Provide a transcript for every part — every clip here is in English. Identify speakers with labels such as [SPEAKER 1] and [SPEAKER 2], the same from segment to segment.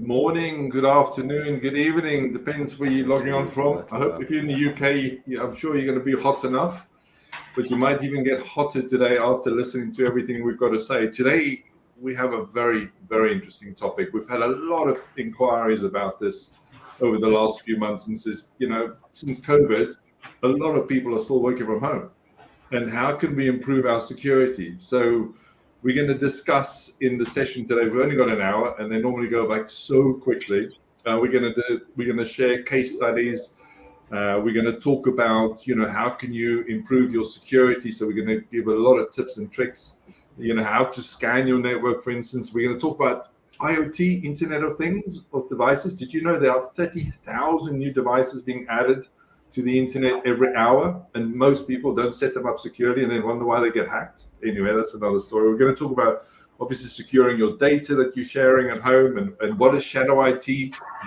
[SPEAKER 1] morning, good afternoon, good evening, depends where you're logging on from. I hope if you're in the UK, I'm sure you're going to be hot enough, but you might even get hotter today after listening to everything we've got to say. Today, we have a very, very interesting topic. We've had a lot of inquiries about this over the last few months, and since COVID, a lot of people are still working from home. And how can we improve our security? So we're going to discuss in the session today. We've only got an hour, and they normally go back so quickly. We're going to share case studies. We're going to talk about how can you improve your security. So we're going to give a lot of tips and tricks. How to scan your network, for instance. We're going to talk about IoT, Internet of Things, of devices. Did you know there are 30,000 new devices being added to the internet every hour, and most people don't set them up securely and then wonder why they get hacked? Anyway, that's another story. We're going to talk about obviously securing your data that you're sharing at home, and what is shadow IT,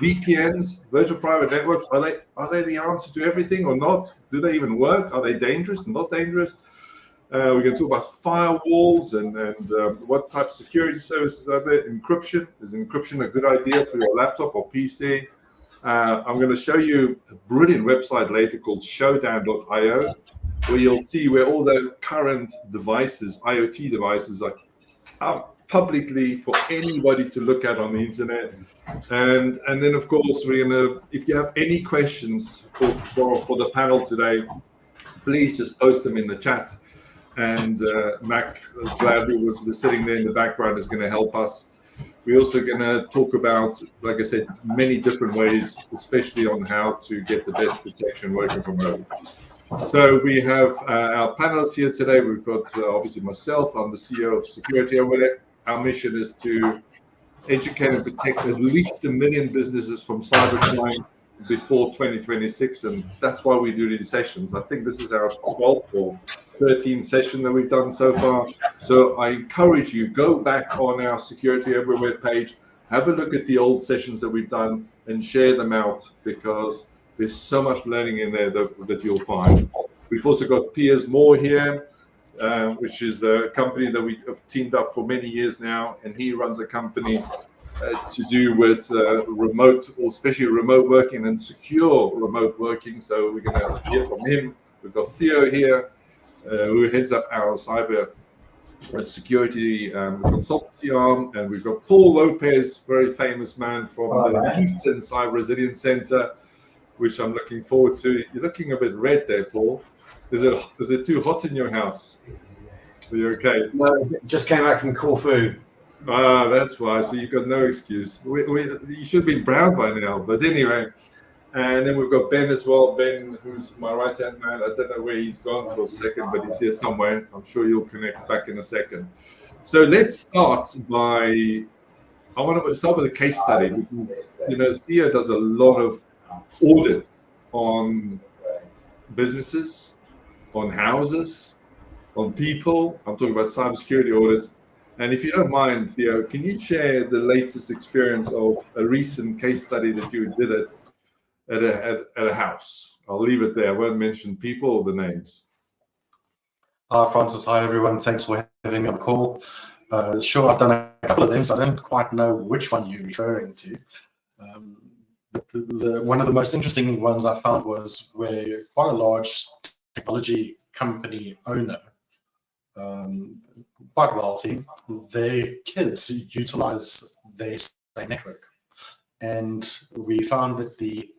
[SPEAKER 1] VPNs, virtual private networks. Are they the answer to everything or not? Do they even work? Are they dangerous? Not dangerous? We're going to talk about firewalls and what type of security services are there. Encryption. Is encryption a good idea for your laptop or PC? I'm going to show you a brilliant website later called showdown.io, where you'll see where all the current devices, IoT devices, are up publicly for anybody to look at on the internet. And then, of course, we're going to, if you have any questions for the panel today, please just post them in the chat. And Mac, gladly, we're sitting there in the background, is going to help us. We're also going to talk about, like I said, many different ways, especially on how to get the best protection working from home. So we have our panelists here today. We've got obviously myself. I'm the CEO of Security Over There. Our mission is to educate and protect at least 1 million businesses from cybercrime before 2026, and that's why we do these sessions. I think this is our 12th or 13th session that we've done so far. So I encourage you, go back on our Security Everywhere page, have a look at the old sessions that we've done and share them out, because there's so much learning in there that you'll find. We've also got Piers Moore here, which is a company that we have teamed up for many years now, and he runs a company to do with remote, or especially remote working and secure remote working. So we're going to hear from him. We've got Theo here, who heads up our cyber security consultancy arm, and we've got Paul Lopez, very famous man from the Eastern Cyber Resilience Center, which I'm looking forward to. You're looking a bit red there, Paul. Is it too hot in your house? Are you okay?
[SPEAKER 2] No, just came back from Corfu.
[SPEAKER 1] Ah, that's why. So you've got no excuse. You should be brown by now. But anyway, and then we've got Ben as well. Ben, who's my right-hand man. I don't know where he's gone for a second, but he's here somewhere. I'm sure you'll connect back in a second. So let's start I want to start with a case study, because Theo does a lot of audits on businesses, on houses, on people. I'm talking about cybersecurity audits. And if you don't mind, Theo, can you share the latest experience of a recent case study that you did at a house? I'll leave it there. I won't mention people or the names.
[SPEAKER 3] Hi, Francis. Hi, everyone. Thanks for having me on the call. Sure, I've done a couple of them, so I don't quite know which one you're referring to. One of the most interesting ones I found was where quite a large technology company owner, quite wealthy, their kids utilize their same network, and we found that the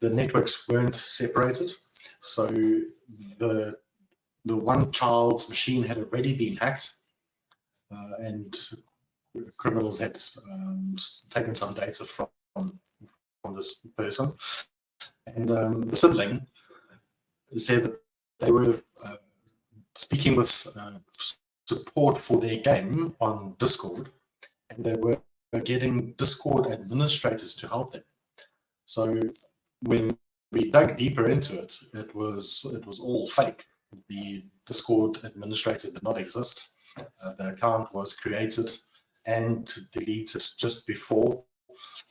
[SPEAKER 3] networks weren't separated. So the one child's machine had already been hacked, and criminals had taken some data from this person, and the sibling said that they were speaking with support for their game on Discord, and they were getting Discord administrators to help them. So when we dug deeper into it, it was all fake. The Discord administrator did not exist. The account was created and deleted just before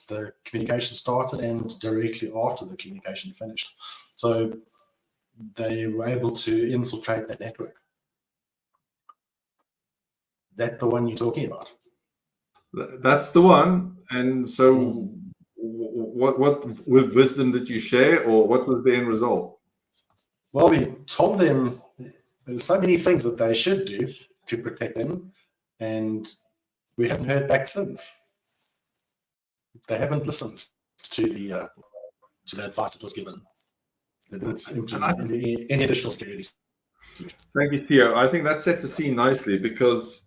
[SPEAKER 3] the communication started and directly after the communication finished. So they were able to infiltrate that network. That the one you're talking about?
[SPEAKER 1] That's the one. And so, what with wisdom did you share, or what was the end result?
[SPEAKER 3] Well, we told them there's so many things that they should do to protect them, and we haven't heard back since. They haven't listened to the advice that was given. They didn't implement any additional security solutions.
[SPEAKER 1] Thank you, Theo. I think that sets the scene nicely because,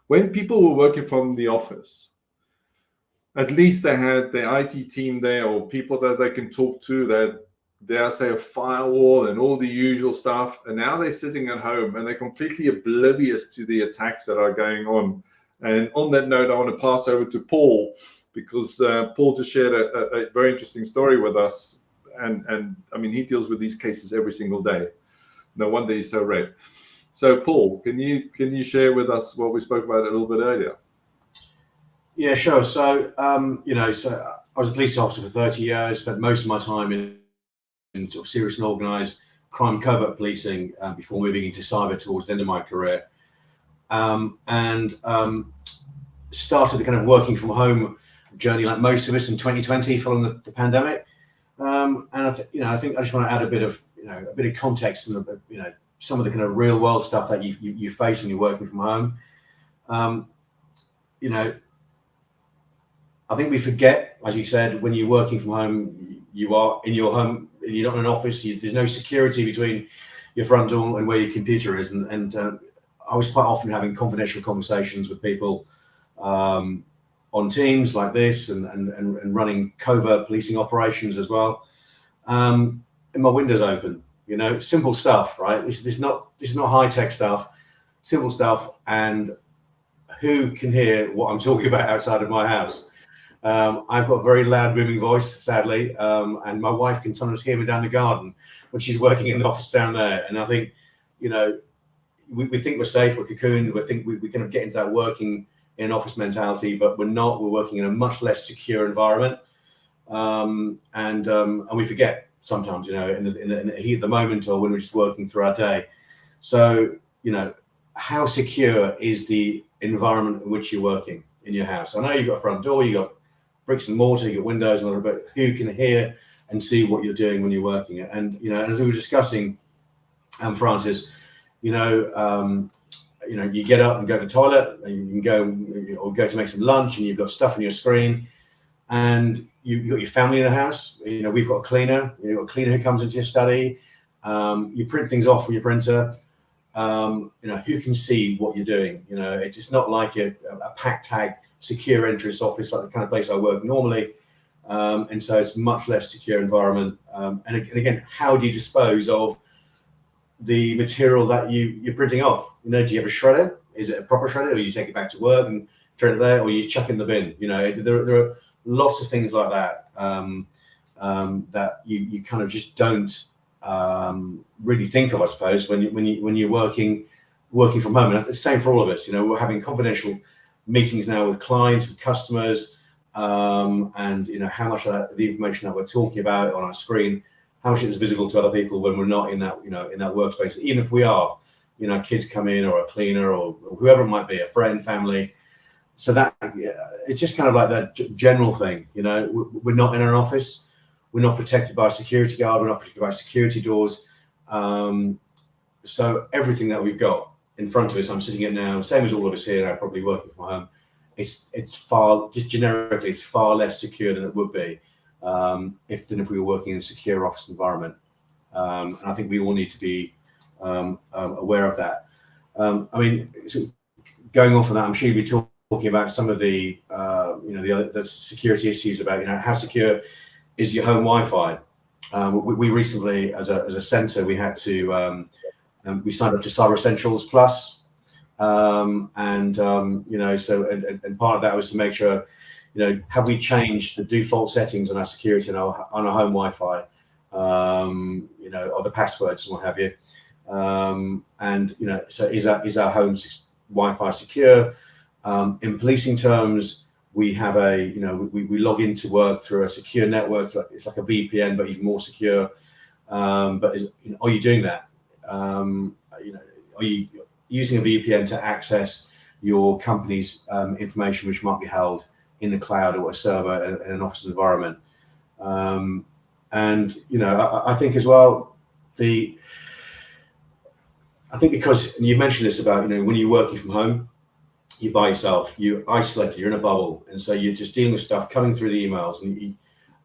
[SPEAKER 1] when people were working from the office, at least they had their IT team there or people that they can talk to, that dare I say a firewall and all the usual stuff. And now they're sitting at home and they're completely oblivious to the attacks that are going on. And on that note, I want to pass over to Paul, because Paul just shared a very interesting story with us. And I mean, he deals with these cases every single day. No wonder he's so red. So Paul, can you share with us what we spoke about a little bit earlier?
[SPEAKER 2] Yeah, sure. So, so I was a police officer for 30 years, spent most of my time in sort of serious and organised crime covert policing before moving into cyber towards the end of my career. Started the kind of working from home journey like most of us in 2020 following the pandemic. And I think I just want to add a bit of context and some of the kind of real world stuff that you face when you're working from home. I think we forget, as you said, when you're working from home, you are in your home, you're not in an office, there's no security between your front door and where your computer is. And I was quite often having confidential conversations with people on teams like this and running covert policing operations as well. And my window's open, simple stuff, right? This is not high-tech stuff, simple stuff. And who can hear what I'm talking about outside of my house? I've got a very loud, booming voice, sadly, and my wife can sometimes hear me down the garden when she's working in the office down there. And I think, we think we're safe, we're cocooned, we think we kind of get into that working in office mentality, but we're not. We're working in a much less secure environment, and we forget sometimes, in the heat of the moment or when we're just working through our day. So, how secure is the environment in which you're working in your house? I know you've got a front door, you've got bricks and mortar, you've got windows, and all, but who can hear and see what you're doing when you're working? And as we were discussing, Francis, you get up and go to the toilet, and you can go to make some lunch, and you've got stuff on your screen, and you've got your family in the house. We've got a cleaner. You've got a cleaner who comes into your study. You print things off with your printer. Who can see what you're doing? It's not like a pack tag secure entrance office like the kind of place I work normally, and so it's a much less secure environment. And again, how do you dispose of the material that you're printing off? Do you have a shredder? Is it a proper shredder, or you take it back to work and shred it there, or you chuck in the bin? There are lots of things like that that you kind of just don't really think of, I suppose, when you're working from home. And it's the same for all of us. We're having confidential meetings now with clients, with customers, and how much of the information that we're talking about on our screen, how much is visible to other people when we're not in that in that workspace. Even if we are, kids come in, or a cleaner, or whoever it might be, a friend, family. So that it's just kind of like that general thing. We're not in an office. We're not protected by a security guard. We're not protected by security doors. So everything that we've got in front of us, I'm sitting at now, same as all of us here now, probably working from home. It's far, just generically, it's far less secure than it would be if we were working in a secure office environment. And I think we all need to be aware of that. So going on from that, I'm sure you'll be talking about some of the the security issues about how secure is your home Wi-Fi. We recently, as a centre, we had to we signed up to Cyber Essentials Plus, and part of that was to make sure, have we changed the default settings on our security on our home Wi-Fi, or the passwords and what have you, so is our home Wi-Fi secure? In policing terms, we have we log into work through a secure network. It's like a VPN, but even more secure. But are you doing that? Are you using a VPN to access your company's information, which might be held in the cloud or a server in an office environment. And I think as well, I think because you mentioned this about when you're working from home, you're by yourself, you're isolated, you're in a bubble, and so you're just dealing with stuff coming through the emails,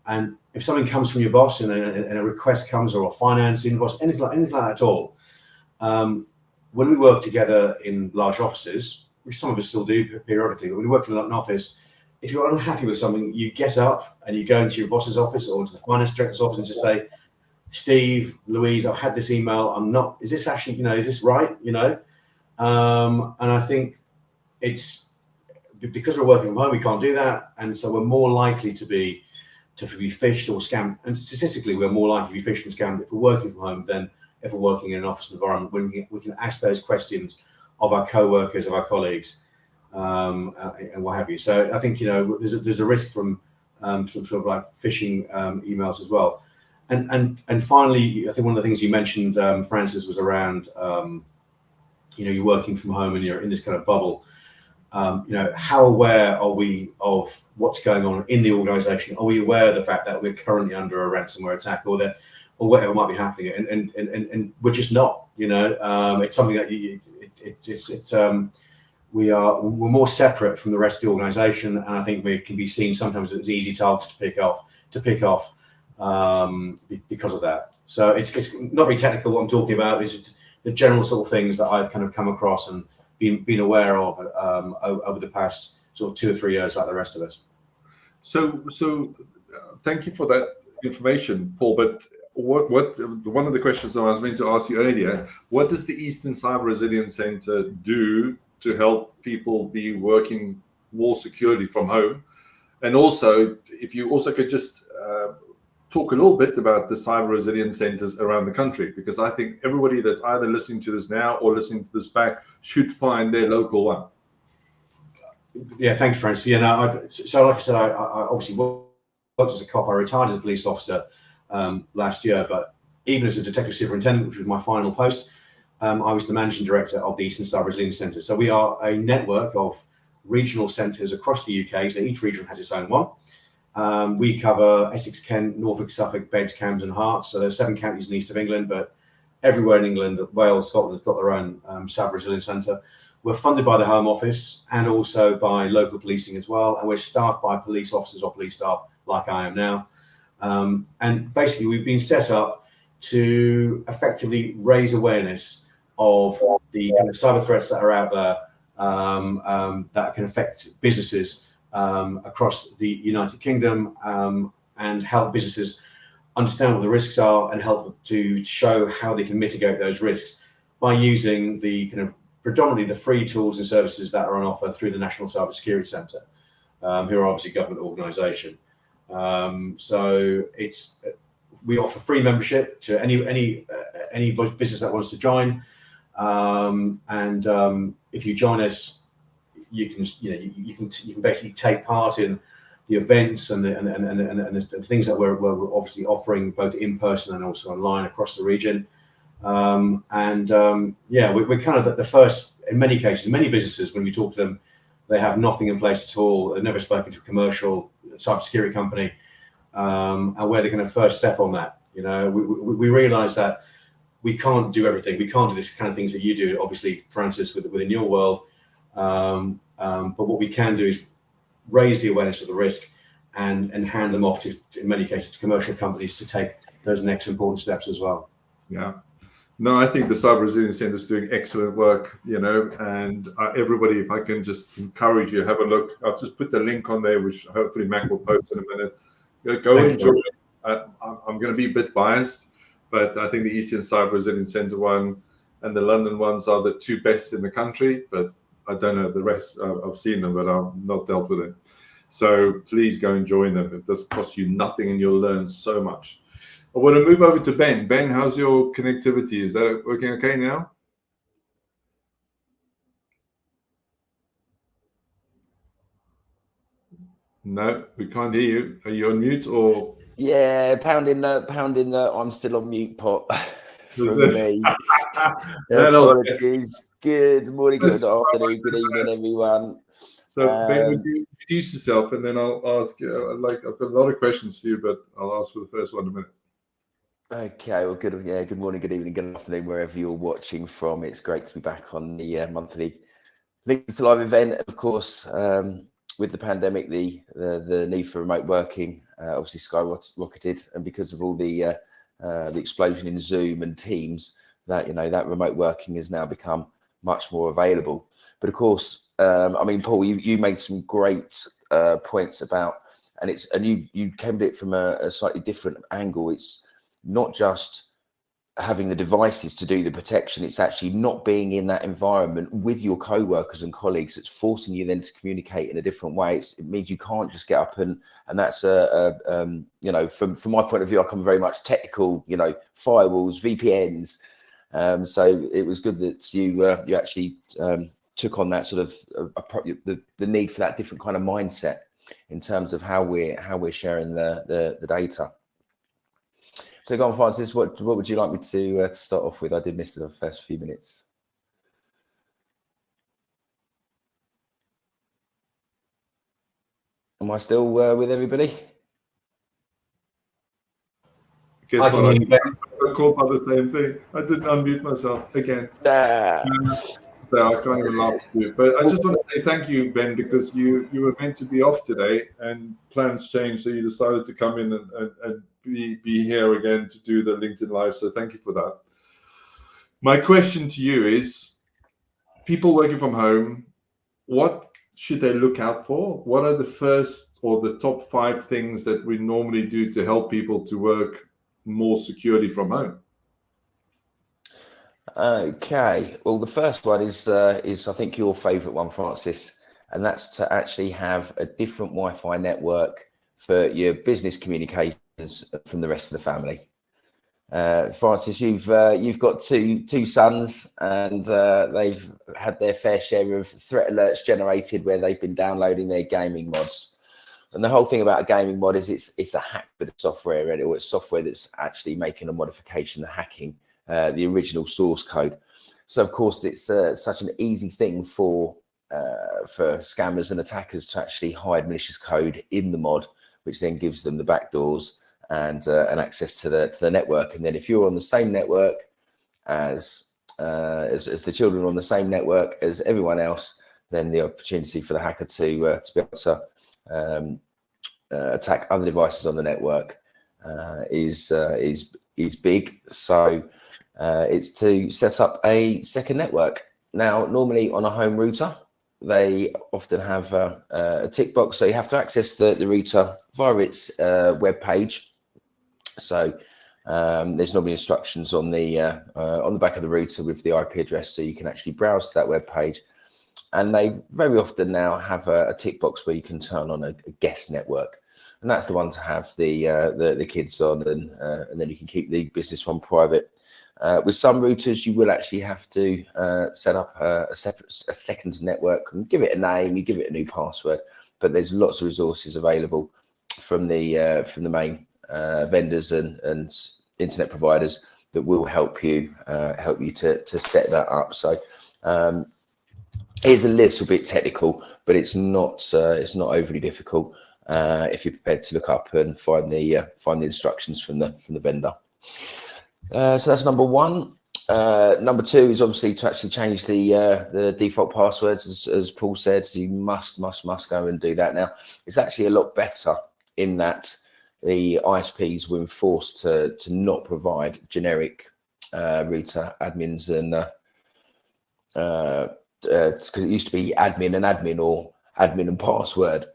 [SPEAKER 2] and if something comes from your boss and a request comes, or a finance invoice, anything like that at all, when we work together in large offices, which some of us still do periodically, but when we work in an office, if you're unhappy with something, you get up and you go into your boss's office or to the finance director's office and just say, Steve, Louise, I've had this email. Is this actually, is this right? And I think it's because we're working from home, we can't do that. And so we're more likely to be phished or scammed. And statistically, we're more likely to be phished and scammed if we're working from home than if we're working in an office environment, when we can ask those questions of our co-workers, of our colleagues, and what have you. So I think, there's a risk from sort of like phishing emails as well. And finally, I think one of the things you mentioned, Francis, was around, you're working from home and you're in this kind of bubble. How aware are we of what's going on in the organization? Are we aware of the fact that we're currently under a ransomware attack or whatever might be happening? And we're just not, it's something that we're more separate from the rest of the organization. And I think we can be seen sometimes as easy targets to pick off because of that. So it's not very technical what I'm talking about. It's the general sort of things that I've kind of come across and been aware of over the past sort of 2 or 3 years, like the rest of us.
[SPEAKER 1] So thank you for that information, Paul. But what one of the questions I was meant to ask you earlier, what does the Eastern Cyber Resilience Center do to help people be working more securely from home? And also, if you also could just talk a little bit about the cyber resilience centers around the country, because I think everybody that's either listening to this now or listening to this back should find their local one.
[SPEAKER 2] Yeah, thank you, Francis. Yeah, so like I said, I obviously worked as a cop. I retired as a police officer last year, but even as a detective superintendent, which was my final post, I was the managing director of the Eastern Cyber Resilience Centre. So we are a network of regional centres across the UK. So each region has its own one. We cover Essex, Kent, Norfolk, Suffolk, Beds, Camden, Herts. So there's 7 counties in the east of England, but everywhere in England, Wales, Scotland have got their own cyber resilience centre. We're funded by the Home Office and also by local policing as well. And we're staffed by police officers or police staff like I am now. And basically, we've been set up to effectively raise awareness of the kind of cyber threats that are out there that can affect businesses across the United Kingdom, and help businesses understand what the risks are and help to show how they can mitigate those risks by using the kind of predominantly the free tools and services that are on offer through the National Cyber Security Centre, who are obviously a government organisation. So we offer free membership to any business that wants to join, and if you join us, you can basically take part in the events and the things that we're obviously offering both in person and also online across the region. We're kind of the first, in many cases, many businesses, when we talk to them, they have nothing in place at all. They've never spoken to a commercial cybersecurity company, and we're the kind of first step on that. We realize that we can't do everything. We can't do this kind of things that you do, obviously, Francis, within your world. But what we can do is raise the awareness of the risk and hand them off to, in many cases, to commercial companies to take those next important steps as well. Yeah.
[SPEAKER 1] No, I think the Cyber Resilience Centre is doing excellent work, and everybody, if I can just encourage you, have a look. I'll just put the link on there, which hopefully Mac will post in a minute. Go enjoy it. I'm going to be a bit biased, but I think the Eastern Cyber Resilience Centre one and the London ones are the 2 best in the country, but I don't know the rest. I've seen them, but I've not dealt with it. So please go and join them. It does cost you nothing and you'll learn so much. I want to move over to Ben. Ben, how's your connectivity? Is that working okay now? No, we can't hear you. Are you on mute or?
[SPEAKER 4] Yeah, pounding the I'm still on mute pot from me. Apologies. Good morning, good afternoon, good evening, everyone.
[SPEAKER 1] So Ben, would you introduce yourself, and then I'll ask you. I've got a lot of questions for you, but I'll ask for the first one in a minute.
[SPEAKER 4] Okay, well, good morning, good evening, good afternoon, wherever you're watching from. It's great to be back on the monthly LinkedIn Live event. Of course, with the pandemic, the need for remote working obviously skyrocketed, and because of all the explosion in Zoom and Teams, that that remote working has now become much more available. But of course, I mean, Paul, you made some great points about, and you came at it from a slightly different angle. It's not just having the devices to do the protection, it's actually not being in that environment with your co-workers and colleagues that's forcing you then to communicate in a different way. It means you can't just get up and that's from my point of view, I come very much technical, firewalls, VPNs. So it was good that you actually took on that sort of the need for that different kind of mindset in terms of how we're sharing the data. So go on, Francis, what would you like me to start off with? I did miss the first few minutes. Am I still with everybody?
[SPEAKER 1] Guess what? I got caught by the same thing. I didn't unmute myself again. So I can't even laugh at you. But I just want to say thank you, Ben, because you were meant to be off today and plans changed. So you decided to come in and be here again to do the LinkedIn Live. So thank you for that. My question to you is, people working from home, what should they look out for? What are the first or the top 5 things that we normally do to help people to work more securely from home?
[SPEAKER 4] Okay, well, the first one is I think your favorite one, Francis, and that's to actually have a different Wi-Fi network for your business communications from the rest of the family. Francis, you've got two sons, and they've had their fair share of threat alerts generated where they've been downloading their gaming mods. And the whole thing about a gaming mod is it's a hack bit of software, or it's software that's actually making a modification, hacking the original source code. So of course it's such an easy thing for scammers and attackers to actually hide malicious code in the mod, which then gives them the backdoors and access to the network. And then if you're on the same network as the children on the same network as everyone else, then the opportunity for the hacker to be able to attack other devices on the network is big. So it's to set up a second network. Now, normally on a home router, they often have a tick box, so you have to access the router via its web page. So there's normally instructions on the back of the router with the IP address, so you can actually browse to that web page. And they very often now have a tick box where you can turn on a guest network, and that's the one to have the kids on, and then you can keep the business one private. With some routers, you will actually have to set up a second network and give it a name. You give it a new password, but there's lots of resources available from the main vendors and internet providers that will help you to set that up. So it is a little bit technical, but it's not overly difficult if you're prepared to look up and find the instructions from the vendor. So that's number one. Number two is obviously to actually change the default passwords, as Paul said. So you must go and do that. Now, it's actually a lot better in that the ISPs were forced to not provide generic router admins, and because it used to be admin and admin, or admin and password,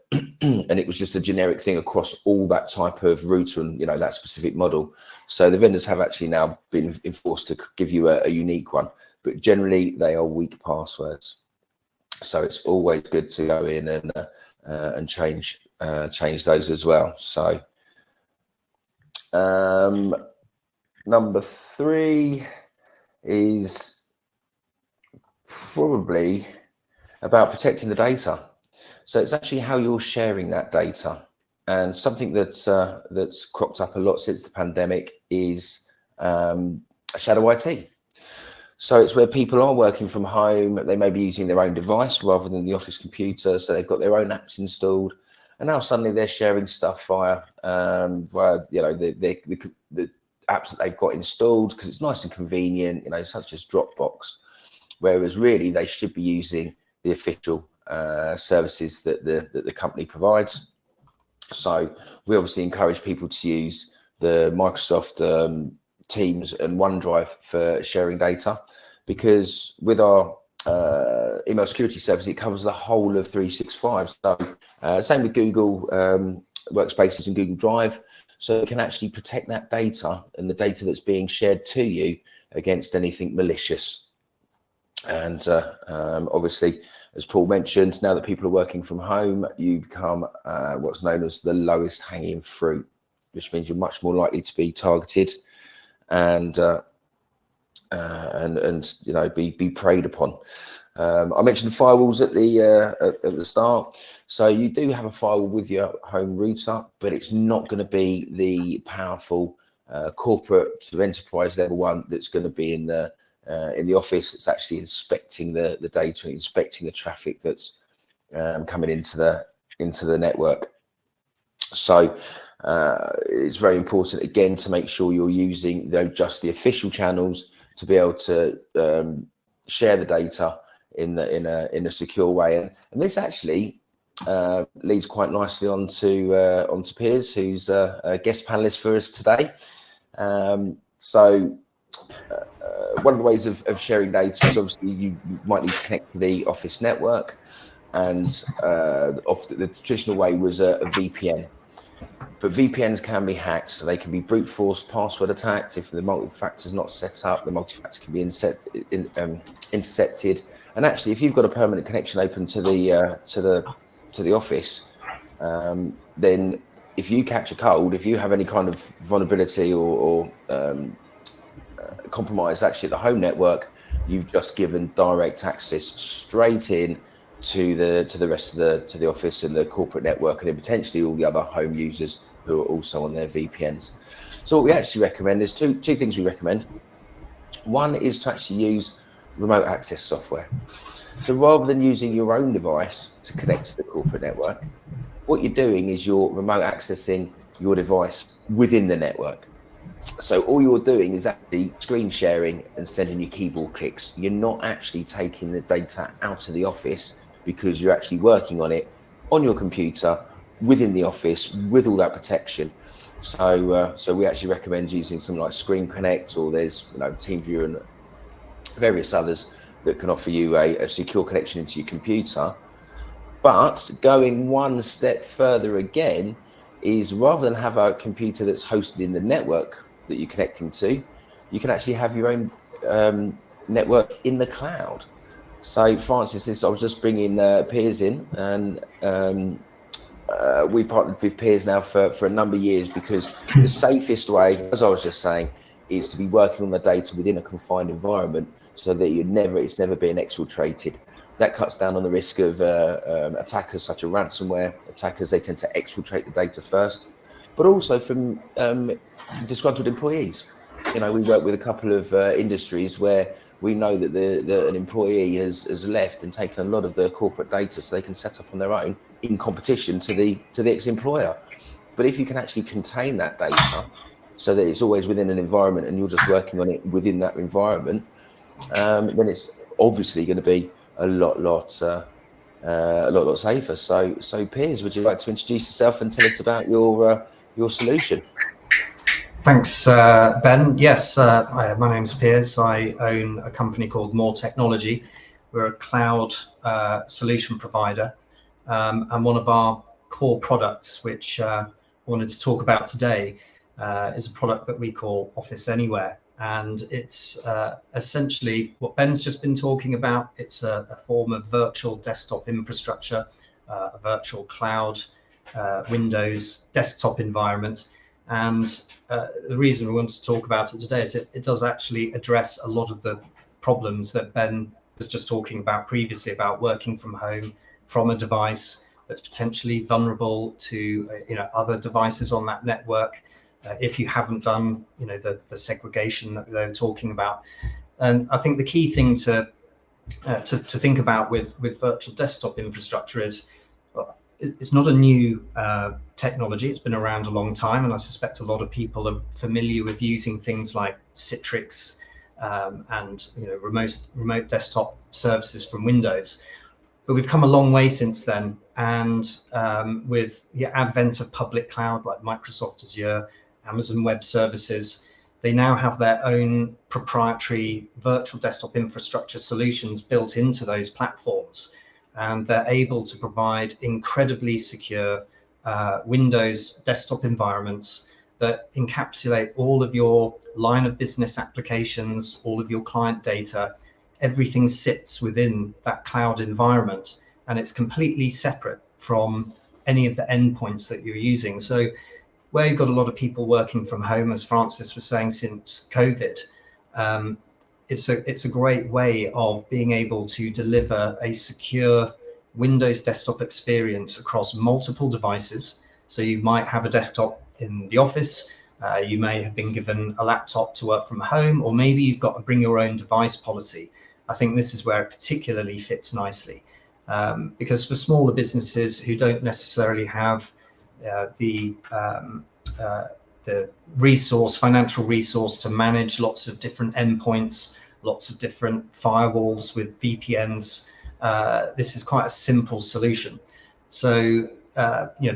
[SPEAKER 4] and it was just a generic thing across all that type of router and that specific model. So the vendors have actually now been enforced to give you a unique one, but generally they are weak passwords. So it's always good to go in and change those as well. So number three is probably about protecting the data. So it's actually how you're sharing that data. And something that's cropped up a lot since the pandemic is shadow IT. So it's where people are working from home. They may be using their own device rather than the office computer. So they've got their own apps installed, and now suddenly they're sharing stuff via the apps that they've got installed, because it's nice and convenient, such as Dropbox. Whereas really they should be using the official services that the company provides. So we obviously encourage people to use the Microsoft Teams and OneDrive for sharing data, because with our email security service, it covers the whole of 365. So same with Google Workspaces and Google Drive. So it can actually protect that data and the data that's being shared to you against anything malicious. And obviously, as Paul mentioned, now that people are working from home, you become what's known as the lowest hanging fruit, which means you're much more likely to be targeted and be preyed upon. I mentioned firewalls at the start. So you do have a firewall with your home router, but it's not going to be the powerful corporate sort of enterprise level one that's going to be in the office. It's actually inspecting the data and inspecting the traffic that's coming into the network. So it's very important again to make sure you're using just the official channels to be able to share the data in a secure way. And this actually leads quite nicely onto Piers, who's a guest panelist for us today. One of the ways of sharing data is obviously you might need to connect to the office network, and the traditional way was a VPN. But VPNs can be hacked, so they can be brute force password attacked. If the multi-factor is not set up, the multi-factor can be intercepted. And actually, if you've got a permanent connection open to the office, then if you catch a cold, if you have any kind of vulnerability or compromise actually at the home network, you've just given direct access straight in to the rest of the office and the corporate network, and then potentially all the other home users who are also on their VPNs. So what we actually recommend, there's two things we recommend. One is to actually use remote access software. So rather than using your own device to connect to the corporate network, what you're doing is you're remote accessing your device within the network. So all you're doing is actually screen sharing and sending your keyboard clicks. You're not actually taking the data out of the office, because you're actually working on it on your computer within the office with all that protection. So we actually recommend using something like Screen Connect, or there's TeamViewer and various others that can offer you a secure connection into your computer. But going one step further again is, rather than have a computer that's hosted in the network that you're connecting to, you can actually have your own network in the cloud. So Francis, I was just bringing Piers in, and we've partnered with Piers now for a number of years, because the safest way, as I was just saying, is to be working on the data within a confined environment, so that it's never being exfiltrated. That cuts down on the risk of attackers such as ransomware attackers. They tend to exfiltrate the data first, but also from disgruntled employees. We work with a couple of industries where we know that an employee has left and taken a lot of the corporate data, so they can set up on their own in competition to the ex-employer. But if you can actually contain that data so that it's always within an environment and you're just working on it within that environment, then it's obviously going to be a lot safer. So Piers, would you like to introduce yourself and tell us about your solution?
[SPEAKER 5] Thanks, Ben. Yes, my name's Piers. I own a company called More Technology. We're a cloud solution provider, and one of our core products, which I wanted to talk about today, is a product that we call Office Anywhere. And it's essentially what Ben's just been talking about. It's a form of virtual desktop infrastructure, a virtual cloud, Windows desktop environment. And the reason we want to talk about it today is it does actually address a lot of the problems that Ben was just talking about previously, about working from home from a device that's potentially vulnerable to other devices on that network. If you haven't done the segregation that they're talking about, And I think the key thing to think about with virtual desktop infrastructure is it's not a new technology. It's been around a long time, and I suspect a lot of people are familiar with using things like Citrix and remote desktop services from Windows. But we've come a long way since then, and with the advent of public cloud like Microsoft Azure, Amazon Web Services, they now have their own proprietary virtual desktop infrastructure solutions built into those platforms, and they're able to provide incredibly secure Windows desktop environments that encapsulate all of your line of business applications, all of your client data. Everything sits within that cloud environment, and it's completely separate from any of the endpoints that you're using. So where you've got a lot of people working from home, as Francis was saying, since COVID, it's a great way of being able to deliver a secure Windows desktop experience across multiple devices. So you might have a desktop in the office, you may have been given a laptop to work from home, or maybe you've got a bring your own device policy. I think this is where it particularly fits nicely, because for smaller businesses who don't necessarily have the financial resource to manage lots of different endpoints, lots of different firewalls with VPNs, this is quite a simple solution. So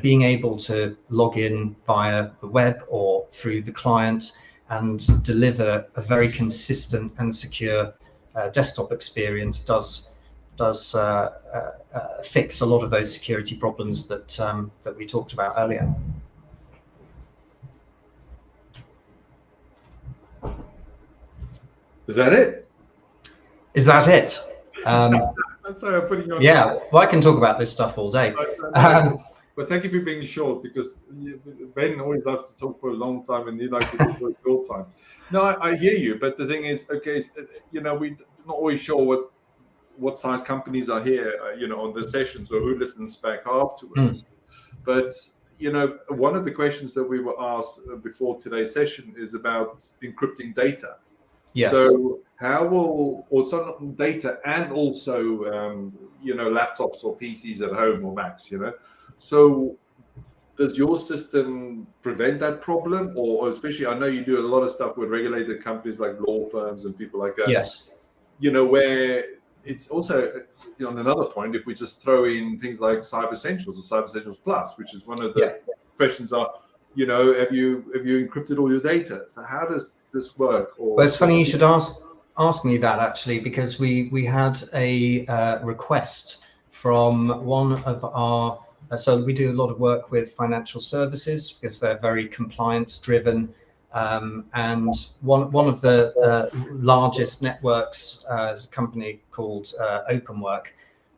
[SPEAKER 5] being able to log in via the web or through the client and deliver a very consistent and secure desktop experience does fix a lot of those security problems that we talked about earlier.
[SPEAKER 1] Is that it?
[SPEAKER 5] Is that it?
[SPEAKER 1] Sorry, I'm putting you on.
[SPEAKER 5] Yeah, well, I can talk about this stuff all day.
[SPEAKER 1] But thank you for being short, because Ben always loves to talk for a long time and you like to talk for a short time. No, I hear you, but the thing is, okay, we're not always sure what size companies are here, on the sessions, or who listens back afterwards. But one of the questions that we were asked before today's session is about encrypting data.
[SPEAKER 5] Yes.
[SPEAKER 1] So how will also data and also laptops or PCs at home or Macs, So does your system prevent that problem, or especially, I know you do a lot of stuff with regulated companies like law firms and people like that.
[SPEAKER 5] Yes.
[SPEAKER 1] Where it's also on another point, if we just throw in things like Cyber Essentials or Cyber Essentials Plus, which is one of the questions are, have you encrypted all your data? So how does this work?
[SPEAKER 5] Well, it's funny you should ask me that, actually, because we had a request from one of our. So we do a lot of work with financial services because they're very compliance driven, and one of the largest networks is a company called Openwork.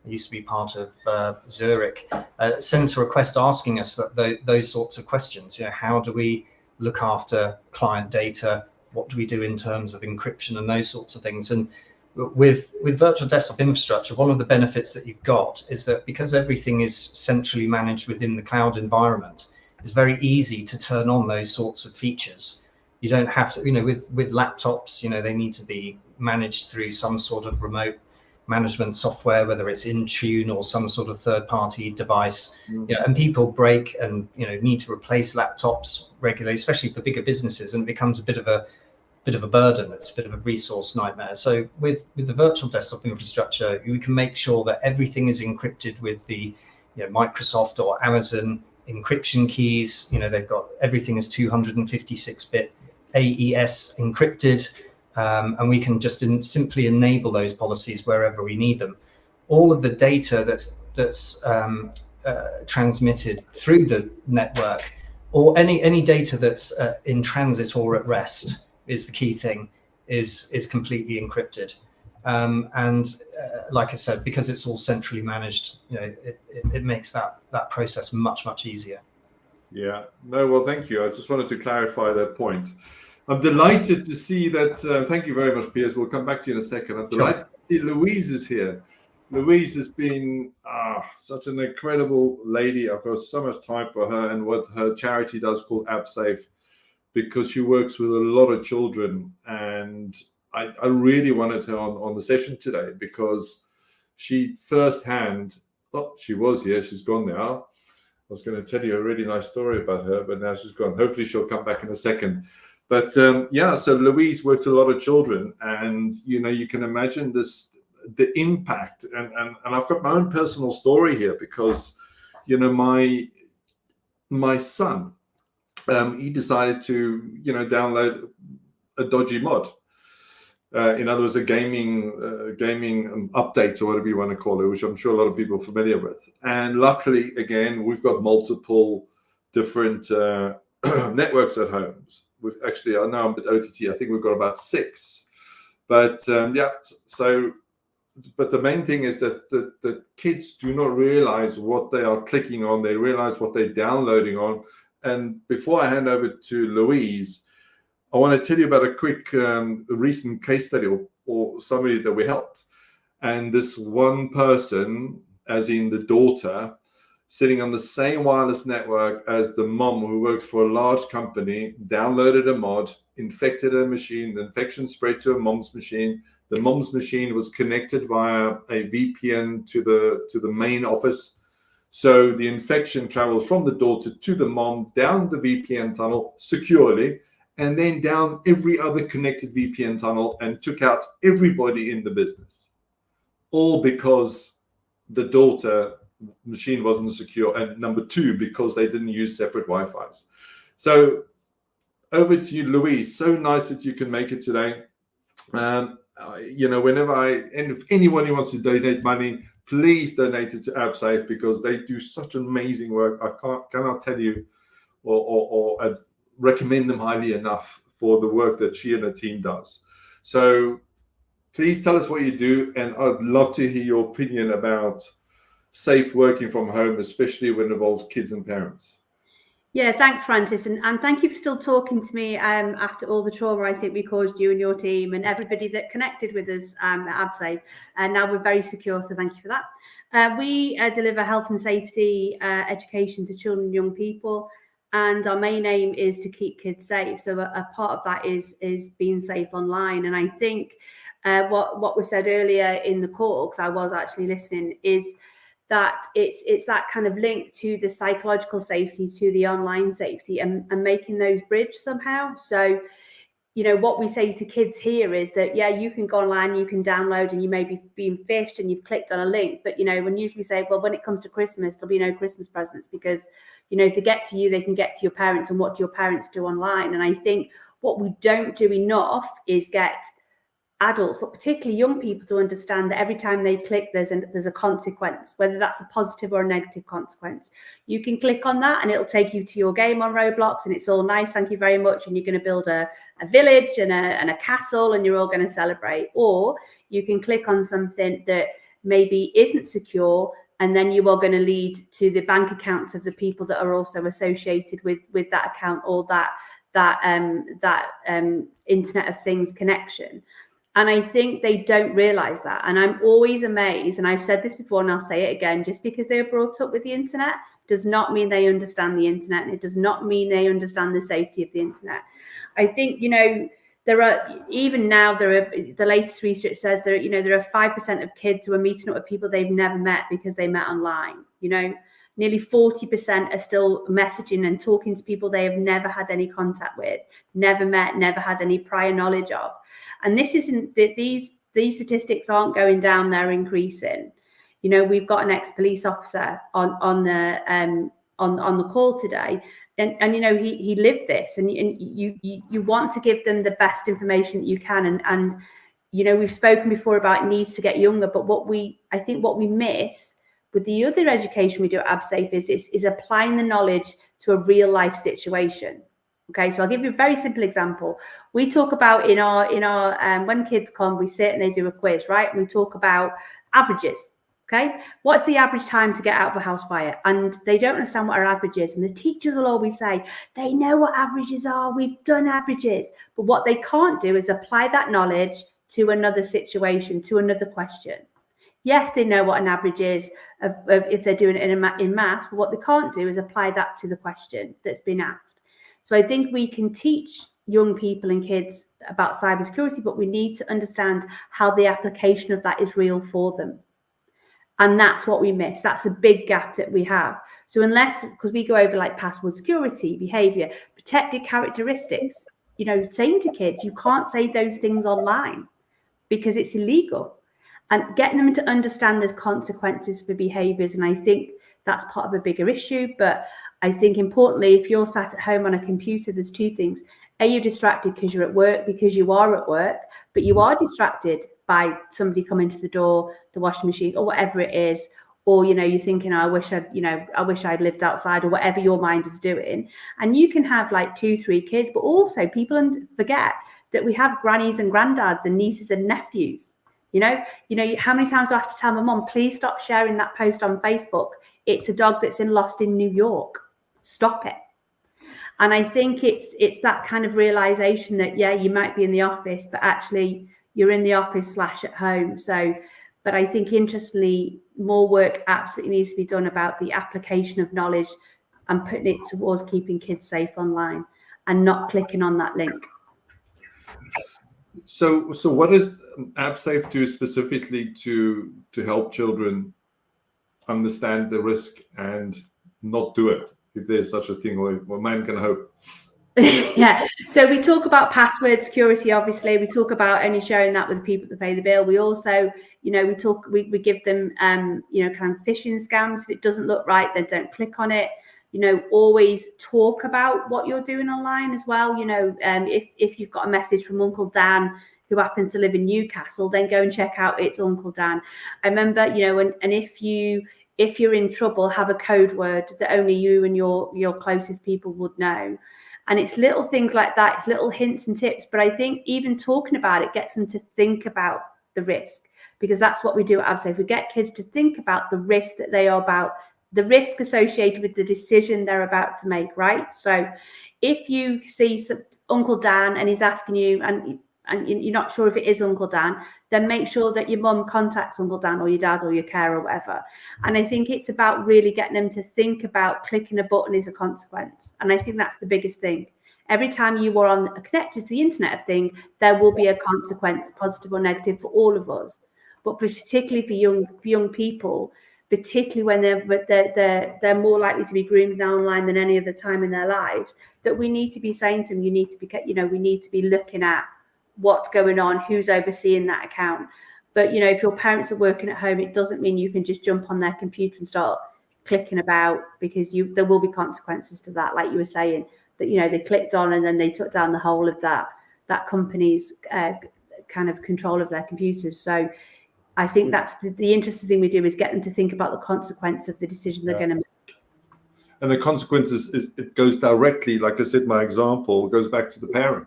[SPEAKER 5] It used to be part of Zurich. Sent a request asking us those sorts of questions. How do we look after client data? What do we do in terms of encryption and those sorts of things? And with virtual desktop infrastructure, one of the benefits that you've got is that because everything is centrally managed within the cloud environment, it's very easy to turn on those sorts of features. You don't have to, with laptops, they need to be managed through some sort of remote management software, whether it's Intune or some sort of third-party device. And people break and need to replace laptops regularly, especially for bigger businesses, and it becomes a bit of a burden. It's a bit of a resource nightmare. So with the virtual desktop infrastructure, we can make sure that everything is encrypted with the Microsoft or Amazon encryption keys. They've got everything is 256-bit AES encrypted, and we can just simply enable those policies wherever we need them. All of the data that's transmitted through the network, or any data that's in transit or at rest, is the key thing, is completely encrypted. And like I said, because it's all centrally managed, it makes that process much easier.
[SPEAKER 1] Yeah, no, well, thank you. I just wanted to clarify that point. I'm delighted to see that. Thank you very much, Piers. We'll come back to you in a second. I'm delighted to see Louise is here. Louise has been such an incredible lady. I've got so much time for her and what her charity does called AppSafe, because she works with a lot of children, and I really wanted her on the session today because she firsthand, she was here, she's gone now. I was going to tell you a really nice story about her, but now she's gone. Hopefully she'll come back in a second. But yeah, so Louise worked with a lot of children, and you can imagine the impact. And I've got my own personal story here because my son, he decided to download a dodgy mod. In other words, a gaming update or whatever you want to call it, which I'm sure a lot of people are familiar with. And luckily, again, we've got multiple different networks at home. We've actually, I know I'm at OTT, I think we've got about 6. But yeah, so, but the main thing is that the kids do not realize what they are clicking on. They realize what they're downloading on. And before I hand over to Louise, I want to tell you about a quick recent case study or somebody that we helped. And this one person, as in the daughter, sitting on the same wireless network as the mom who works for a large company, downloaded a mod, infected her machine, the infection spread to her mom's machine. The mom's machine was connected via a VPN to the main office. So the infection traveled from the daughter to the mom, down the VPN tunnel securely, and then down every other connected VPN tunnel and took out everybody in the business. All because the daughter machine wasn't secure, and number 2, because they didn't use separate Wi-Fis. So over to you, Louise. So nice that you can make it today. Whenever and if anyone who wants to donate money, please donate it to AppSafe because they do such amazing work. I cannot tell you or recommend them highly enough for the work that she and her team does. So please tell us what you do, and I'd love to hear your opinion about safe working from home, especially when it involves kids and parents.
[SPEAKER 6] Yeah, thanks, Francis, and thank you for still talking to me after all the trauma I think we caused you and your team and everybody that connected with us at AppSafe. And now we're very secure, so thank you for that. We deliver health and safety education to children and young people, and our main aim is to keep kids safe. So a part of that is being safe online. And I think what was said earlier in the call, because I was actually listening, is that it's that kind of link to the psychological safety, to the online safety, and making those bridge somehow. So, what we say to kids here is that, yeah, you can go online, you can download, and you may be being phished and you've clicked on a link. But, when usually say, well, when it comes to Christmas, there'll be no Christmas presents because, to get to you, they can get to your parents, and what do your parents do online? And I think what we don't do enough is get adults, but particularly young people, to understand that every time they click, there's a consequence, whether that's a positive or a negative consequence. You can click on that and it'll take you to your game on Roblox, and it's all nice, thank you very much, and you're going to build a village and a castle, and you're all going to celebrate. Or you can click on something that maybe isn't secure, and then you are going to lead to the bank accounts of the people that are also associated with that account or that Internet of Things connection. And I think they don't realize that. And I'm always amazed, and I've said this before and I'll say it again, just because they were brought up with the internet does not mean they understand the internet, and it does not mean they understand the safety of the internet. I think, there are, even now, the latest research says there are 5% of kids who are meeting up with people they've never met because they met online. Nearly 40% are still messaging and talking to people they have never had any contact with, never met, never had any prior knowledge of. And this isn't, these statistics aren't going down, they're increasing. We've got an ex-police officer on the call today, and he lived this, and you want to give them the best information that you can, and we've spoken before about needs to get younger, but I think what we miss with the other education we do at AppSafe is applying the knowledge to a real life situation. Okay, so I'll give you a very simple example. We talk about in our when kids come, we sit and they do a quiz, right? And we talk about averages. Okay, what's the average time to get out of a house fire? And they don't understand what our average is. And the teachers will always say, they know what averages are, we've done averages. But what they can't do is apply that knowledge to another situation, to another question. Yes, they know what an average is of if they're doing it in maths, but what they can't do is apply that to the question that's been asked. So I think we can teach young people and kids about cybersecurity, but we need to understand how the application of that is real for them. And that's what we miss. That's the big gap that we have. So unless, because we go over like password security, behavior, protected characteristics, you know, saying to kids, you can't say those things online because it's illegal. And getting them to understand there's consequences for behaviors. And I think that's part of a bigger issue. But I think importantly, if you're sat at home on a computer, there's two things. A, you're distracted because you're at work, because you are at work, but you are distracted by somebody coming to the door, the washing machine, or whatever it is. Or, you know, you're thinking, I wish I'd lived outside, or whatever your mind is doing. And you can have like 2-3 kids, but also people forget that we have grannies and granddads and nieces and nephews. You know, how many times do I have to tell my mom, please stop sharing that post on Facebook? It's a dog that's lost in New York. Stop it. And I think it's that kind of realization that, yeah, you might be in the office, but actually you're in the office / at home. So, but I think interestingly, more work absolutely needs to be done about the application of knowledge and putting it towards keeping kids safe online and not clicking on that link.
[SPEAKER 1] So what does AppSafe do specifically to help children understand the risk and not do it, if there's such a thing, or man can hope?
[SPEAKER 6] Yeah, so we talk about password security. Obviously, we talk about only sharing that with the people that pay the bill. We also, you know, we give them, you know, kind of phishing scams. If it doesn't look right, then don't click on it. You know, always talk about what you're doing online as well. You know, if you've got a message from Uncle Dan who happens to live in Newcastle, then go and check out It's Uncle Dan. I remember, you know, and if you're in trouble, have a code word that only you and your closest people would know. And it's little things like that. It's little hints and tips. But I think even talking about it gets them to think about the risk, because that's what we do at AppSafe. We get kids to think about the risk that they are about, the risk associated with the decision they're about to make, right? So if you see Uncle Dan and he's asking you, and you're not sure if it is Uncle Dan, then make sure that your mum contacts Uncle Dan or your dad or your carer or whatever. And I think it's about really getting them to think about clicking a button is a consequence. And I think that's the biggest thing. Every time you are connected to the Internet of Things, there will be a consequence, positive or negative, for all of us. But particularly for young people, particularly when they're more likely to be groomed online than any other time in their lives, that we need to be saying to them, we need to be looking at what's going on, who's overseeing that account. But, you know, if your parents are working at home, it doesn't mean you can just jump on their computer and start clicking about, because there will be consequences to that. Like you were saying, that, you know, they clicked on and then they took down the whole of that company's kind of control of their computers. So I think that's the interesting thing we do, is get them to think about the consequence of the decision they're going to make.
[SPEAKER 1] And the consequences it goes directly, like I said, my example goes back to the parent.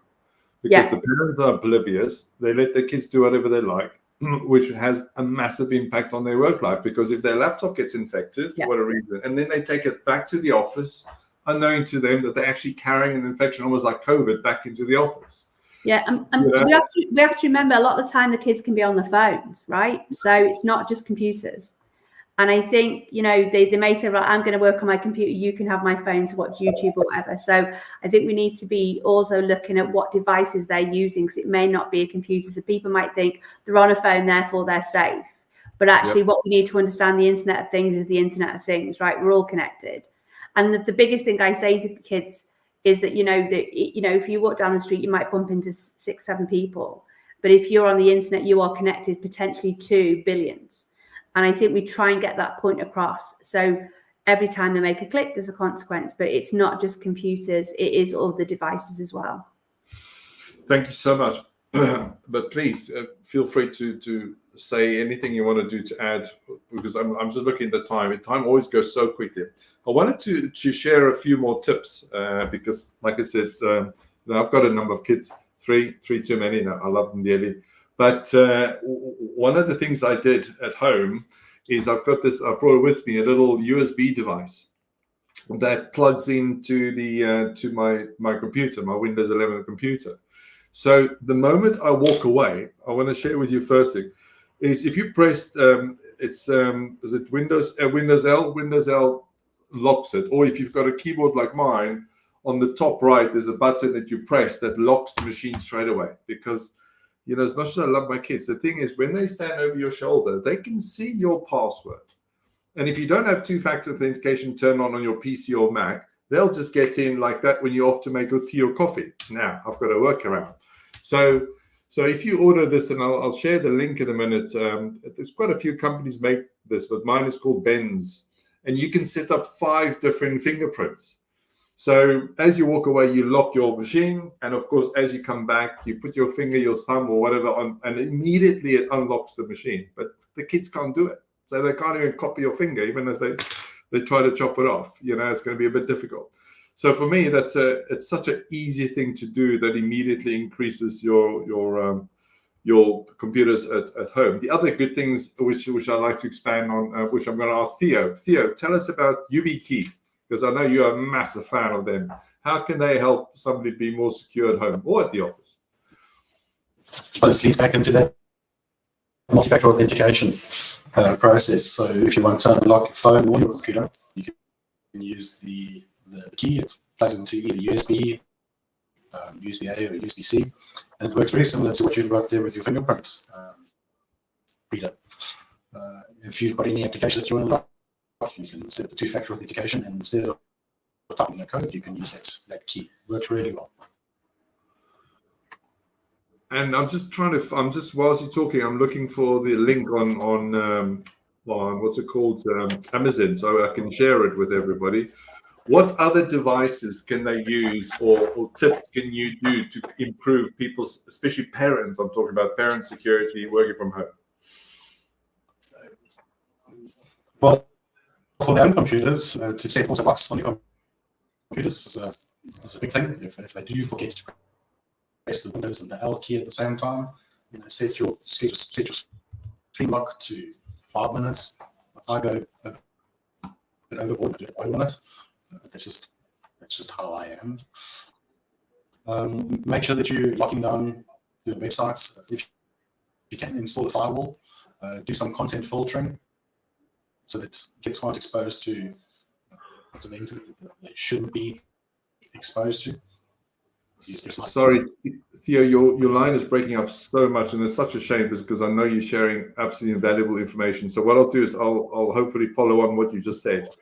[SPEAKER 1] Because the parents are oblivious, they let their kids do whatever they like, which has a massive impact on their work life. Because if their laptop gets infected for whatever reason, and then they take it back to the office, unknowing to them that they're actually carrying an infection, almost like COVID, back into the office.
[SPEAKER 6] Yeah, and we have to remember, a lot of the time the kids can be on the phones, right? So it's not just computers. And I think, you know, they may say, right, I'm going to work on my computer, you can have my phone to watch YouTube or whatever. So I think we need to be also looking at what devices they're using, because it may not be a computer. So people might think they're on a phone, therefore they're safe. But actually what we need to understand, the Internet of Things is the Internet of Things, right? We're all connected. And the biggest thing I say to kids is that, if you walk down the street, you might bump into 6-7 people. But if you're on the internet, you are connected potentially to billions. And I think we try and get that point across. So every time they make a click, there's a consequence. But it's not just computers, it is all the devices as well.
[SPEAKER 1] Thank you so much. But please feel free to say anything you want to do to add, because I'm just looking at the time. Time always goes so quickly. I wanted to share a few more tips because, like I said, I've got a number of kids, three too many now. I love them dearly. But one of the things I did at home is I brought with me a little USB device that plugs into the to my computer, my Windows 11 computer. So the moment I walk away, I want to share with you first thing is, if you press is it Windows L locks it, or if you've got a keyboard like mine on the top right, there's a button that you press that locks the machine straight away. Because, you know, as much as I love my kids, the thing is when they stand over your shoulder, they can see your password. And if you don't have two-factor authentication turned on your PC or Mac, they'll just get in like that when you're off to make your tea or coffee. Now, I've got a workaround. So if you order this, and I'll share the link in a minute, there's quite a few companies make this, but mine is called Ben's. And you can set up 5 different fingerprints. So as you walk away, you lock your machine. And of course, as you come back, you put your finger, your thumb or whatever on, and immediately it unlocks the machine. But the kids can't do it. So they can't even copy your finger, even if they try to chop it off. You know, it's going to be a bit difficult. So for me, it's such an easy thing to do that immediately increases your computers at home. The other good things which I like to expand on, which I'm going to ask Theo. Theo, tell us about YubiKey, because I know you're a massive fan of them. How can they help somebody be more secure at home or at the office?
[SPEAKER 3] Well, this leads back into that multi-factor authentication process. So if you want to unlock your phone or your computer, you can use the key. It plugs into either USB, USB-A or USB-C, and it works very similar to what you've got there with your fingerprint reader. If you've got any applications that you want to unlock, you can set the two-factor authentication, and instead of typing the code, you can use that key. It works really well.
[SPEAKER 1] And I'm just whilst you're talking, I'm looking for the link on what's it called, Amazon, so I can share it with everybody. What other devices can they use, or tips can you do to improve people's, especially parents? I'm talking about parent security, working from home.
[SPEAKER 3] Well, for their own computers, to set auto locks on your computers is a big thing. If they do forget to press the Windows and the L key at the same time, you know, set your screen lock to 5 minutes. I go a bit overboard, I do 1 minute. That's just how I am. Make sure that you're locking down the websites. If you can, install a firewall. Do some content filtering so that kids aren't exposed to things that they shouldn't be exposed to.
[SPEAKER 1] Sorry, Theo, your line is breaking up so much, and it's such a shame because I know you're sharing absolutely invaluable information. So what I'll do is I'll hopefully follow on what you just said.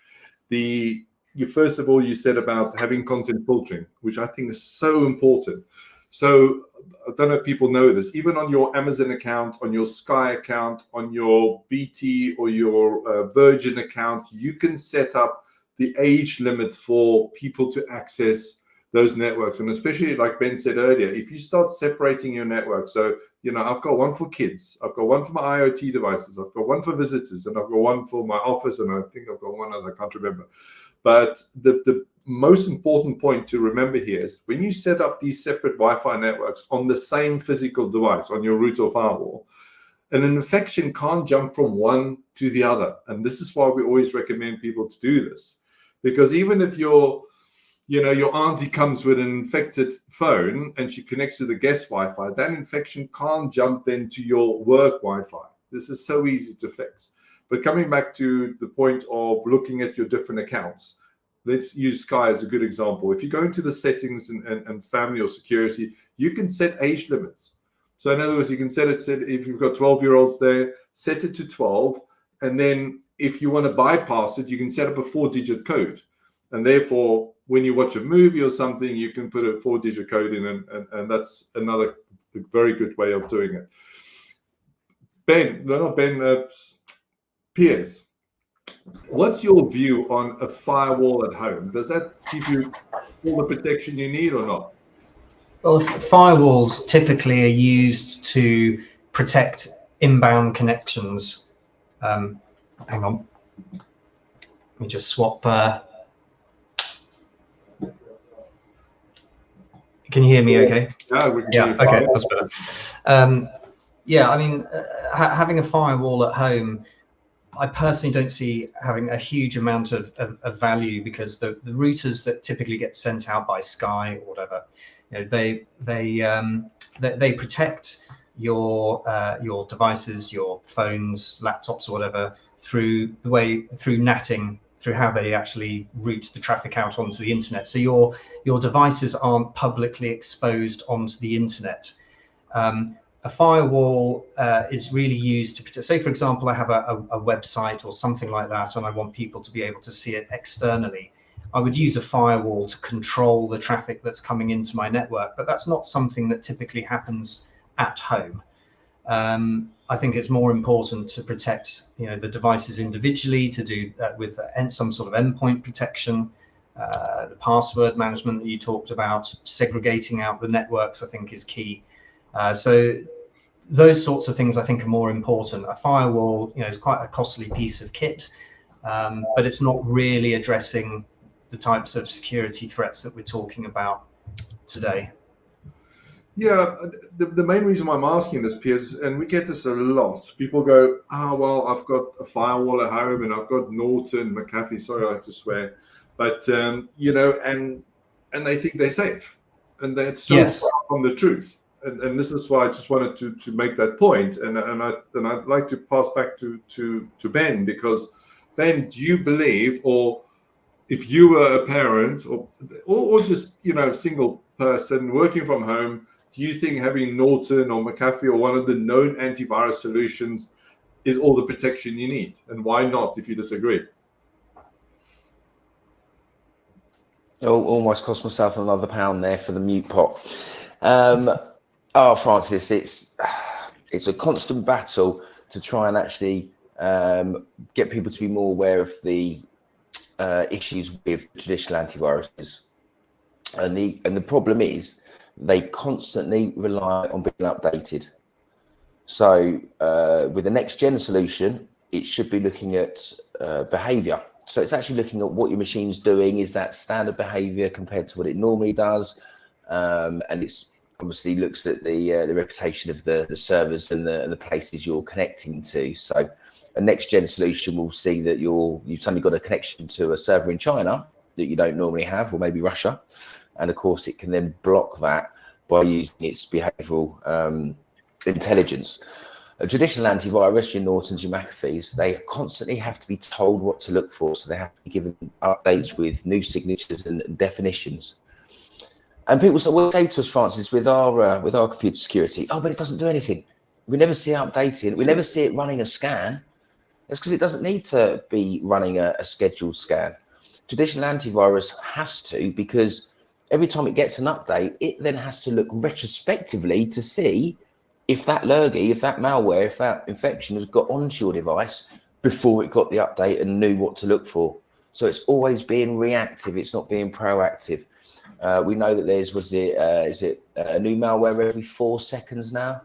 [SPEAKER 1] First of all, you said about having content filtering, which I think is so important. So I don't know if people know this, even on your Amazon account, on your Sky account, on your BT or your Virgin account, you can set up the age limit for people to access those networks. And especially like Ben said earlier, if you start separating your network, so, you know, I've got one for kids, I've got one for my IoT devices, I've got one for visitors, and I've got one for my office, and I think I've got one other, I can't remember. But the most important point to remember here is when you set up these separate Wi-Fi networks on the same physical device, on your router or firewall, an infection can't jump from one to the other. And this is why we always recommend people to do this. Because even if your auntie comes with an infected phone and she connects to the guest Wi-Fi, that infection can't jump then to your work Wi-Fi. This is so easy to fix. But coming back to the point of looking at your different accounts, let's use Sky as a good example. If you go into the settings and family or security, you can set age limits. So in other words, you can set it, if you've got 12-year-olds there, set it to 12. And then if you want to bypass it, you can set up a 4-digit code. And therefore, when you watch a movie or something, you can put a 4-digit code in, and that's another very good way of doing it. Piers, what's your view on a firewall at home? Does that give you all the protection you need or not?
[SPEAKER 5] Well, firewalls typically are used to protect inbound connections. Hang on. Let me just swap. Can you hear me okay?
[SPEAKER 1] Yeah,
[SPEAKER 5] okay, that's better. Yeah, I mean, having a firewall at home, I personally don't see having a huge amount of value, because the routers that typically get sent out by Sky or whatever, you know, they protect your devices, your phones, laptops, or whatever through natting through how they actually route the traffic out onto the internet. So your devices aren't publicly exposed onto the internet. A firewall is really used to protect. Say, for example, I have a website or something like that, and I want people to be able to see it externally. I would use a firewall to control the traffic that's coming into my network, but that's not something that typically happens at home. I think it's more important to protect, the devices individually, to do that with some sort of endpoint protection, the password management that you talked about, segregating out the networks, I think is key. So those sorts of things I think are more important. A firewall, is quite a costly piece of kit, but it's not really addressing the types of security threats that we're talking about today.
[SPEAKER 1] Yeah, the main reason why I'm asking this, Piers, and we get this a lot. People go, well, I've got a firewall at home and I've got Norton, McAfee, sorry, I have to swear. But, and they think they're safe. And that's so far from the truth. And this is why I just wanted to make that point. And I'd like to pass back to Ben, because Ben, do you believe, or if you were a parent or just, single person working from home, do you think having Norton or McAfee or one of the known antivirus solutions is all the protection you need? And why not, if you disagree?
[SPEAKER 4] Almost cost myself another £1 there for the mute pot. Francis, it's a constant battle to try and actually get people to be more aware of the issues with traditional antiviruses. And the problem is they constantly rely on being updated. So with the next gen solution, it should be looking at behavior. So it's actually looking at what your machine's doing. Is that standard behavior compared to what it normally does? And it's obviously looks at the reputation of the servers and the places you're connecting to. So a next gen solution will see that you've suddenly got a connection to a server in China that you don't normally have, or maybe Russia. And of course, it can then block that by using its behavioral intelligence. A traditional antivirus, your Nortons, your McAfees, they constantly have to be told what to look for. So they have to be given updates with new signatures and definitions. And people say to us, Francis, with our computer security, but it doesn't do anything. We never see it updating. We never see it running a scan. It's because it doesn't need to be running a scheduled scan. Traditional antivirus has to, because every time it gets an update, it then has to look retrospectively to see if that lurgy, if that malware, if that infection has got onto your device before it got the update and knew what to look for. So it's always being reactive. It's not being proactive. We know that there's, is it a new malware every 4 seconds now?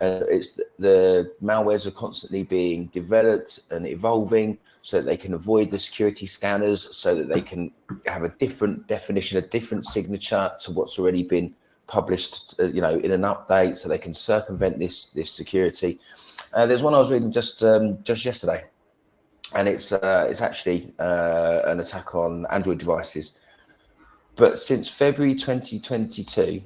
[SPEAKER 4] It's the malwares are constantly being developed and evolving so that they can avoid the security scanners, so that they can have a different definition, a different signature to what's already been published, in an update, so they can circumvent this security. There's one I was reading just yesterday, and it's actually an attack on Android devices. But since February 2022,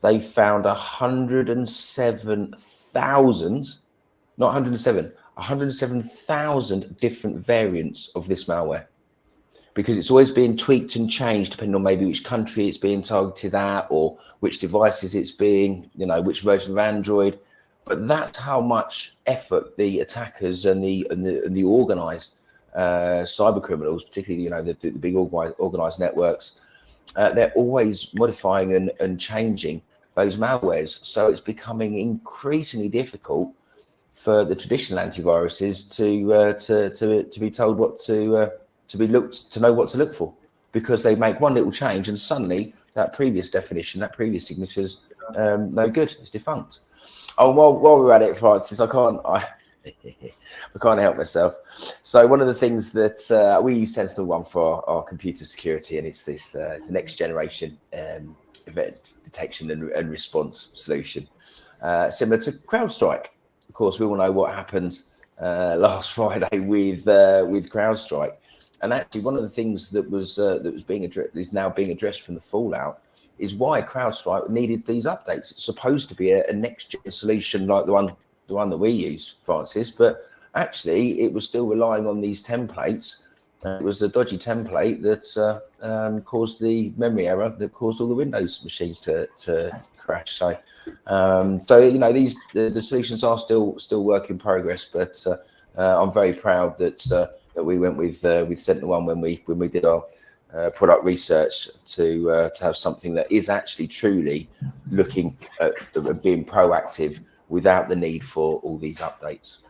[SPEAKER 4] they found 107,000 different variants of this malware, because it's always being tweaked and changed depending on maybe which country it's being targeted at, or which devices it's being, which version of Android. But that's how much effort the attackers and the organized cyber criminals, particularly the big organized networks, they're always modifying and changing those malwares. So it's becoming increasingly difficult for the traditional antiviruses to be told what to know what to look for, because they make one little change and suddenly that previous definition, that previous signature's no good. It's defunct. While we're at it, Francis, I can't help myself. So one of the things that we use SentinelOne for our computer security, and it's this it's a next generation event detection and response solution, similar to CrowdStrike. Of course, we all know what happened last Friday with CrowdStrike, and actually one of the things that was being addressed, is now being addressed from the fallout, is why CrowdStrike needed these updates. It's supposed to be a next gen solution like the one that we use, Francis, but actually it was still relying on these templates It was a dodgy template that caused the memory error that caused all the Windows machines to crash. So, the solutions are still work in progress. But I'm very proud that we went with SentinelOne when we did our product research to have something that is actually truly looking at being proactive without the need for all these updates.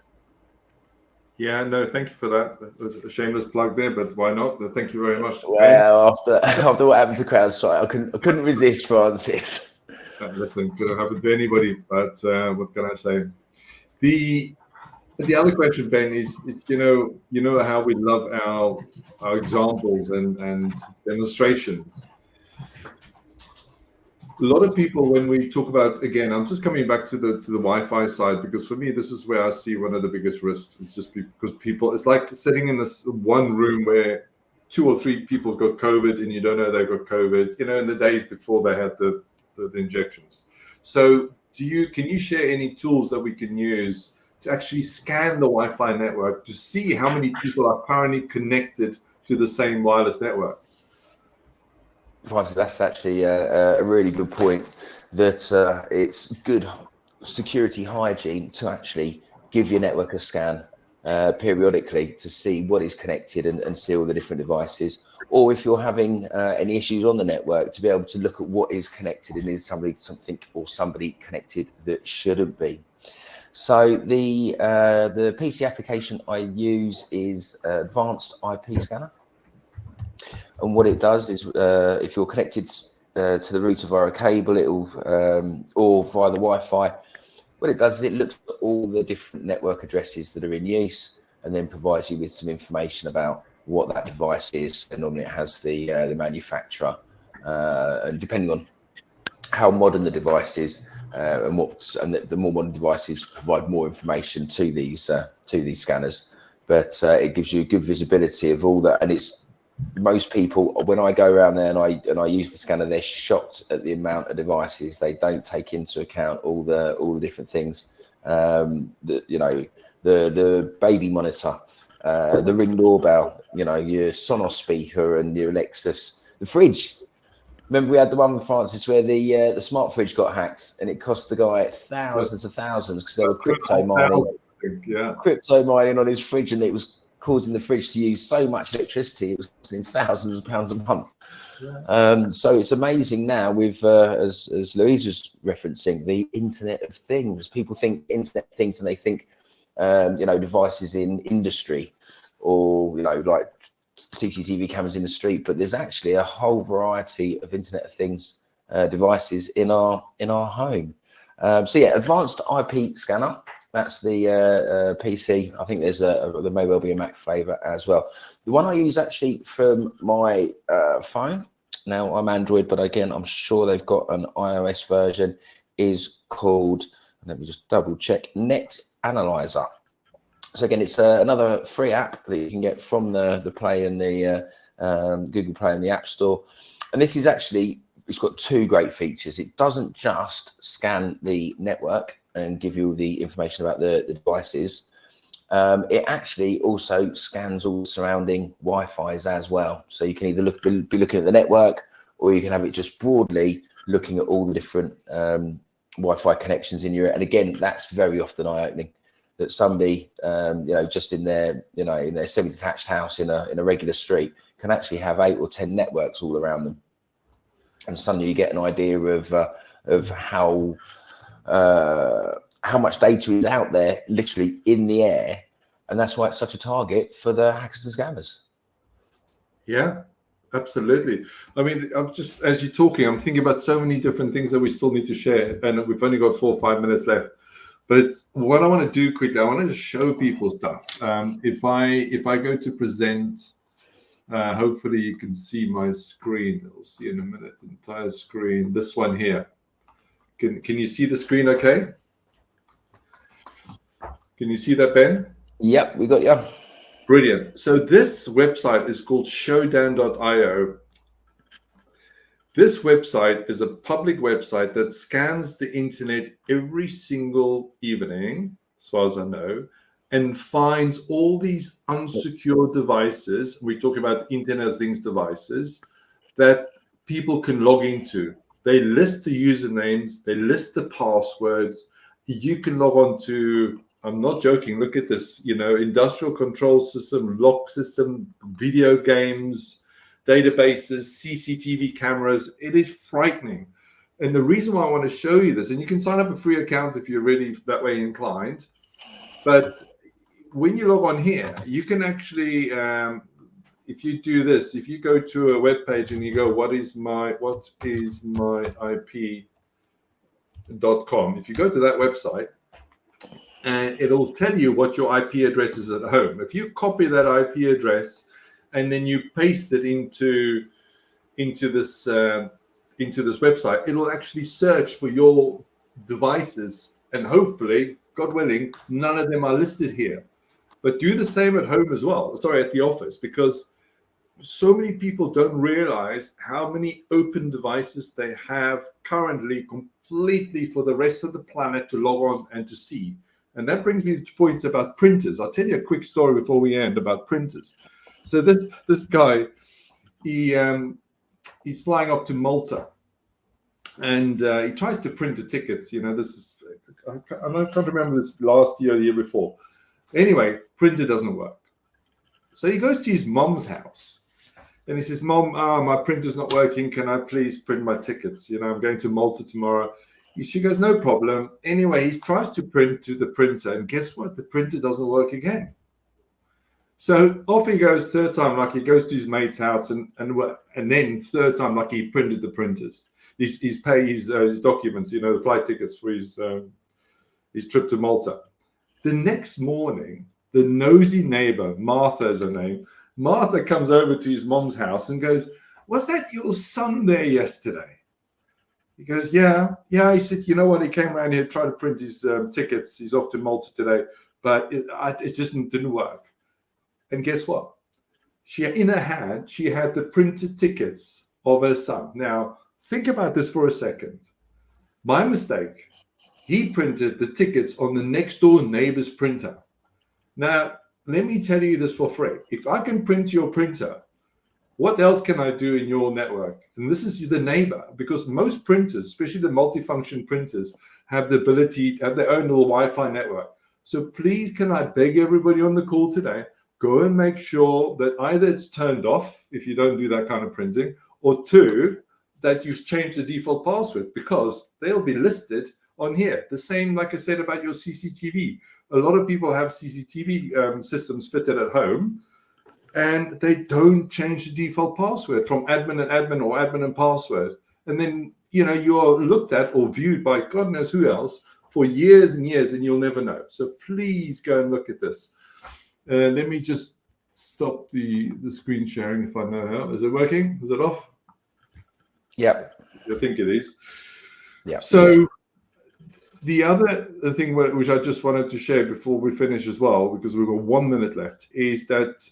[SPEAKER 1] Yeah, no, thank you for that. That was a shameless plug there, but why not? Thank you very much.
[SPEAKER 4] Well, after what happened to CrowdStrike, I couldn't resist, Francis.
[SPEAKER 1] Listen, could have happened to anybody, but what can I say? The other question, Ben, is you know how we love our examples and demonstrations. A lot of people, when we talk about, again, I'm just coming back to the Wi-Fi side, because for me, this is where I see one of the biggest risks. It's just because people, it's like sitting in this one room where 2 or 3 people got COVID and you don't know they got COVID, in the days before they had the injections. So can you share any tools that we can use to actually scan the Wi-Fi network to see how many people are currently connected to the same wireless network?
[SPEAKER 4] Francis, that's actually a really good point, that it's good security hygiene to actually give your network a scan periodically to see what is connected and see all the different devices. Or if you're having any issues on the network, to be able to look at what is connected and is somebody connected that shouldn't be. So the PC application I use is Advanced IP Scanner. And what it does is, if you're connected to the router via a cable, or via the Wi-Fi, what it does is it looks at all the different network addresses that are in use, and then provides you with some information about what that device is. And normally it has the manufacturer, and depending on how modern the device is, and the more modern devices provide more information to these scanners. But it gives you a good visibility of all that, and it's. Most people, when I go around there and I use the scanner, they're shocked at the amount of devices. They don't take into account all the different things. The baby monitor, the Ring doorbell, your Sonos speaker and your Lexus, the fridge. Remember we had the one with Francis where the smart fridge got hacked and it cost the guy thousands of thousands because they were crypto mining on his fridge, and it was causing the fridge to use so much electricity, it was costing thousands of pounds a month. Yeah. So it's amazing now with, as Louise was referencing, the Internet of Things. People think Internet of Things and they think, devices in industry, or, like CCTV cameras in the street, but there's actually a whole variety of Internet of Things devices in our home. Advanced IP Scanner. That's the PC. I think there may well be a Mac flavor as well. The one I use actually from my phone. Now I'm Android, but again, I'm sure they've got an iOS version. Is called, let me just double check, Net Analyzer. So again, it's another free app that you can get from the Play and the Google Play and the App Store. And this is actually, it's got 2 great features. It doesn't just scan the network and give you the information about the devices. It actually also scans all surrounding Wi-Fi's as well. So you can either be looking at the network, or you can have it just broadly looking at all the different Wi-Fi connections in your. And again, that's very often eye-opening. That somebody, just in their semi-detached house in a regular street can actually have 8 or 10 networks all around them. And suddenly you get an idea of how much data is out there, literally in the air, and that's why it's such a target for the hackers and scammers. Yeah,
[SPEAKER 1] absolutely. I mean, as you're talking, I'm thinking about so many different things that we still need to share, and we've only got 4 or 5 minutes left. But what I want to do quickly, I want to show people stuff. If I go to present, hopefully you can see my screen. We'll see in a minute, the entire screen. This one here. Can you see the screen okay? Can you see that, Ben?
[SPEAKER 4] Yep, we got you.
[SPEAKER 1] Brilliant. So this website is called showdown.io. This website is a public website that scans the internet every single evening, as far as I know, and finds all these unsecured devices. We talk about Internet of Things devices that people can log into. They list the usernames, they list the passwords. You can log on to, I'm not joking, look at this, industrial control system, lock system, video games, databases, CCTV cameras. It is frightening. And the reason why I want to show you this, and you can sign up a free account if you're really that way inclined, but when you log on here, you can actually, if you do this, if you go to a web page and you go, what is my IP.com, if you go to that website, and it'll tell you what your IP address is at home. If you copy that IP address and then you paste it into this website, it will actually search for your devices, and hopefully, God willing, none of them are listed here. But do the same at home as well. Sorry, at the office, because so many people don't realize how many open devices they have currently completely for the rest of the planet to log on and to see. And that brings me to points about printers. I'll tell you a quick story before we end about printers. So this guy, he's flying off to Malta, and he tries to print the tickets. This is, I can't remember this last year or the year before. Anyway, printer doesn't work. So he goes to his mom's house and he says, Mom, my printer's not working. Can I please print my tickets? I'm going to Malta tomorrow. She goes, no problem. Anyway, he tries to print to the printer, and guess what? The printer doesn't work again. So off he goes third time, like he goes to his mate's house, and then third time, like he printed the printers. He's paid his documents, the flight tickets for his trip to Malta. The next morning, the nosy neighbor, Martha is her name, Martha comes over to his mom's house and goes, was that your son there yesterday? He goes, yeah. He said, you know what? He came around here, tried to print his tickets. He's off to Malta today, but it just didn't work. And guess what? In her hand, she had the printed tickets of her son. Now, think about this for a second. My mistake. He printed the tickets on the next door neighbor's printer. Now, let me tell you this for free. If I can print your printer, what else can I do in your network? And this is the neighbor, because most printers, especially the multifunction printers, have the ability to have their own little Wi-Fi network. So please, can I beg everybody on the call today, go and make sure that either it's turned off if you don't do that kind of printing, or two, that you've changed the default password, because they'll be listed on here. The same, like I said, about your CCTV. A lot of people have CCTV systems fitted at home, and they don't change the default password from admin and admin or admin and password. And then, you're looked at or viewed by God knows who else for years and years, and you'll never know. So please go and look at this. Let me just stop the screen sharing if I know how. Is it working? Is it off?
[SPEAKER 4] Yeah.
[SPEAKER 1] I think it is.
[SPEAKER 4] Yeah.
[SPEAKER 1] So the other thing which I just wanted to share before we finish as well, because we've got 1 minute left, is that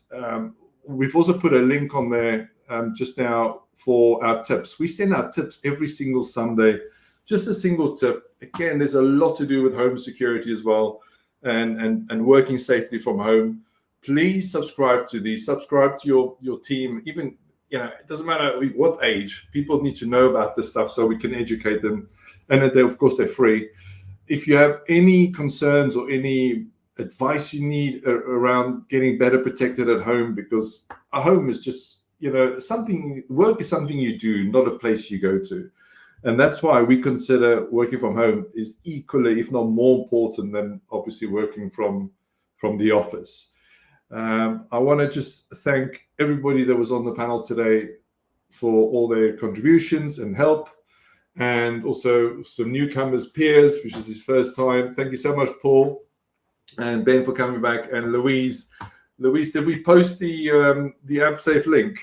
[SPEAKER 1] we've also put a link on there just now for our tips. We send out tips every single Sunday, just a single tip. Again, there's a lot to do with home security as well, and working safely from home. Please subscribe to these. Subscribe to your team. Even, it doesn't matter what age. People need to know about this stuff so we can educate them. And of course, they're free. If you have any concerns or any advice you need around getting better protected at home, because a home is just, work is something you do, not a place you go to. And that's why we consider working from home is equally, if not more important than obviously working from the office. I want to just thank everybody that was on the panel today for all their contributions and help. And also some newcomers, Piers, which is his first time. Thank you so much, Paul and Ben, for coming back. And Louise, did we post the AppSafe link?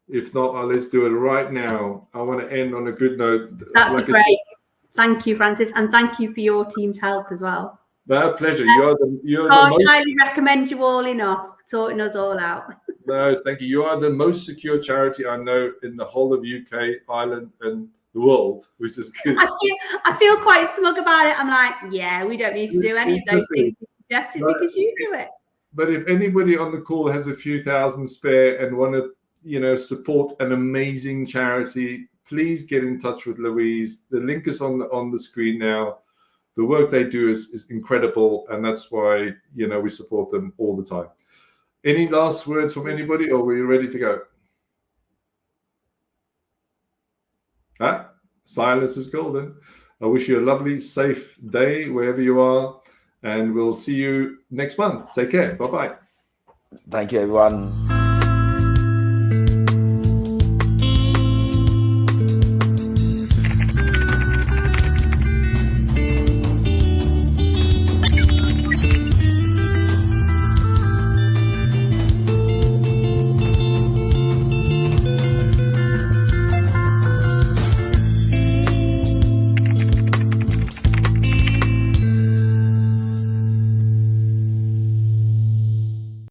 [SPEAKER 1] If not, let's do it right now. I want to end on a good note.
[SPEAKER 6] That'd be great. Thank you, Francis, and thank you for your team's help as well.
[SPEAKER 1] My pleasure.
[SPEAKER 6] I highly recommend you all enough, sorting us all out.
[SPEAKER 1] No, thank you. You are the most secure charity I know in the whole of UK, Ireland, and the world, which is good.
[SPEAKER 6] I feel quite smug about it. I'm like, yeah, we don't need to do any of those things you suggested because you do it.
[SPEAKER 1] But if anybody on the call has a few thousand spare and want to, support an amazing charity, please get in touch with Louise. The link is on the screen now. The work they do is incredible, and that's why we support them all the time. Any last words from anybody, or were you ready to go? Silence is golden. I wish you a lovely, safe day wherever you are, and we'll see you next month. Take care. Bye-bye.
[SPEAKER 4] Thank you, everyone.